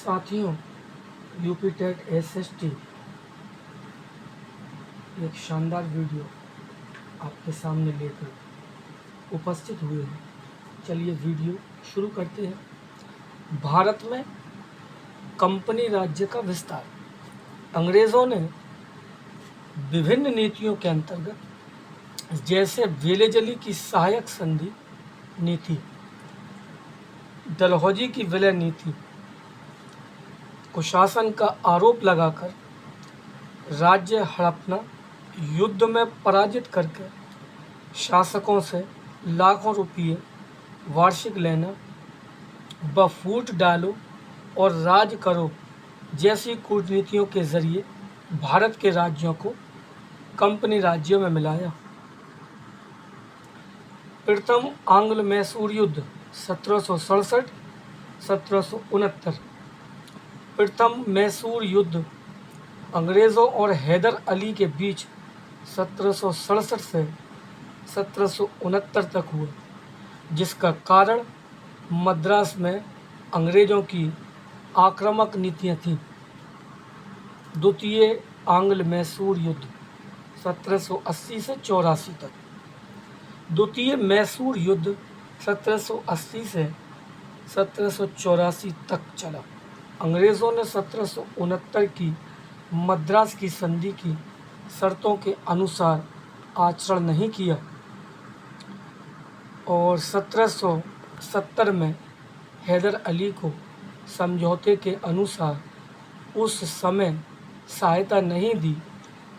साथियों, UP TET SST एक शानदार वीडियो आपके सामने लेकर उपस्थित हुए हैं। चलिए वीडियो शुरू करते हैं। भारत में कंपनी राज्य का विस्तार। अंग्रेज़ों ने विभिन्न नीतियों के अंतर्गत जैसे वेलेजली की सहायक संधि नीति, डलहौजी की विलय नीति, कुशासन का आरोप लगाकर राज्य हड़पना, युद्ध में पराजित करके शासकों से लाखों रुपये वार्षिक लेना, व फूट डालो और राज करो जैसी कूटनीतियों के जरिए भारत के राज्यों को कंपनी राज्यों में मिलाया। प्रथम आंग्ल मैसूर युद्ध 1767-1769। प्रथम मैसूर युद्ध अंग्रेज़ों और हैदर अली के बीच 1767 से 1769 तक हुआ, जिसका कारण मद्रास में अंग्रेज़ों की आक्रामक नीतियाँ थीं। द्वितीय आंग्ल मैसूर युद्ध 1780 से 84 तक। द्वितीय मैसूर युद्ध 1780 से 1784 तक चला। अंग्रेज़ों ने 1769 की मद्रास की संधि की शर्तों के अनुसार आचरण नहीं किया और 1770 में हैदर अली को समझौते के अनुसार उस समय सहायता नहीं दी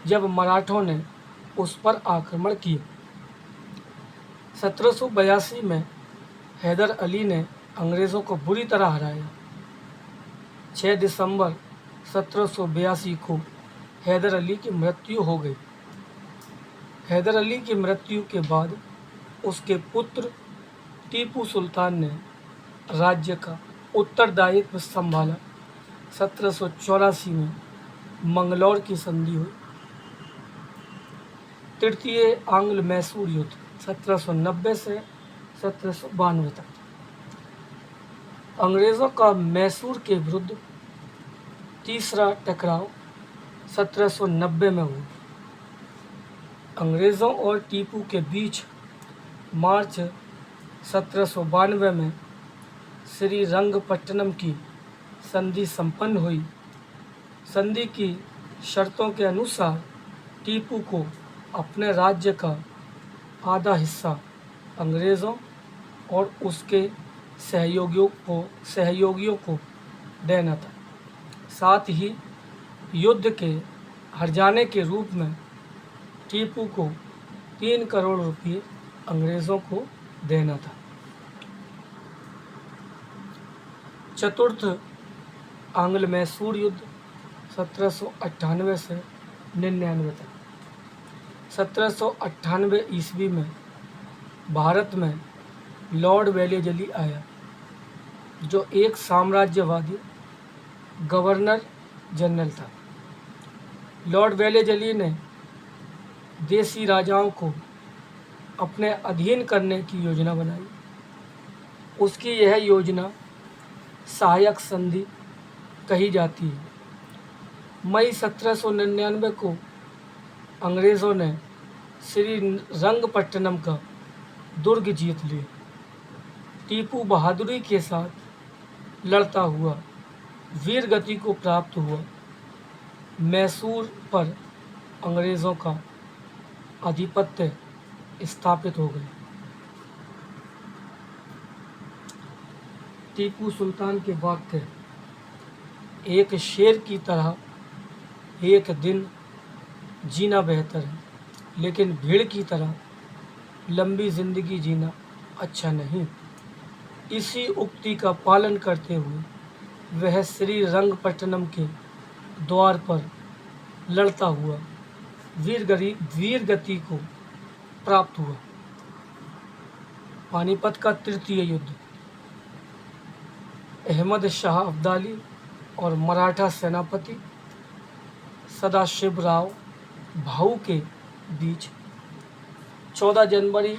जब मराठों ने उस पर आक्रमण किया। 1782 में हैदर अली ने अंग्रेज़ों को बुरी तरह हराया। 6 दिसंबर 1782 को हैदर अली की मृत्यु हो गई। हैदर अली की मृत्यु के बाद उसके पुत्र टीपू सुल्तान ने राज्य का उत्तरदायित्व संभाला। 1784 में मंगलौर की संधि हुई। तृतीय आंग्ल मैसूर युद्ध 1790 से 1792 तक। अंग्रेज़ों का मैसूर के विरुद्ध तीसरा टकराव 1790 में हुआ। अंग्रेज़ों और टीपू के बीच मार्च 1792 में श्रीरंगपट्टनम की संधि संपन्न हुई। संधि की शर्तों के अनुसार टीपू को अपने राज्य का आधा हिस्सा अंग्रेज़ों और उसके सहयोगियों को देना था। साथ ही युद्ध के हर्जाने के रूप में टीपू को 3 करोड़ रुपये अंग्रेज़ों को देना था। चतुर्थ आंग्ल मैसूर युद्ध 1798 से 99 तक। 1798 ईस्वी में भारत में लॉर्ड वेलेजली आया, जो एक साम्राज्यवादी गवर्नर जनरल था। लॉर्ड वेलेजली ने देसी राजाओं को अपने अधीन करने की योजना बनाई। उसकी यह योजना सहायक संधि कही जाती है। मई 1799 को अंग्रेज़ों ने श्रीरंगपट्टनम का दुर्ग जीत लिया। टीपू बहादुरी के साथ लड़ता हुआ वीर गति को प्राप्त हुआ। मैसूर पर अंग्रेज़ों का आधिपत्य स्थापित हो गया। टीपू सुल्तान के वाक्य: एक शेर की तरह एक दिन जीना बेहतर है, लेकिन भीड़ की तरह लंबी जिंदगी जीना अच्छा नहीं। इसी उक्ति का पालन करते हुए वह श्रीरंगपट्टनम के द्वार पर लड़ता हुआ वीर गति को प्राप्त हुआ। पानीपत का तृतीय युद्ध अहमद शाह अब्दाली और मराठा सेनापति सदाशिवराव भाऊ के बीच 14 जनवरी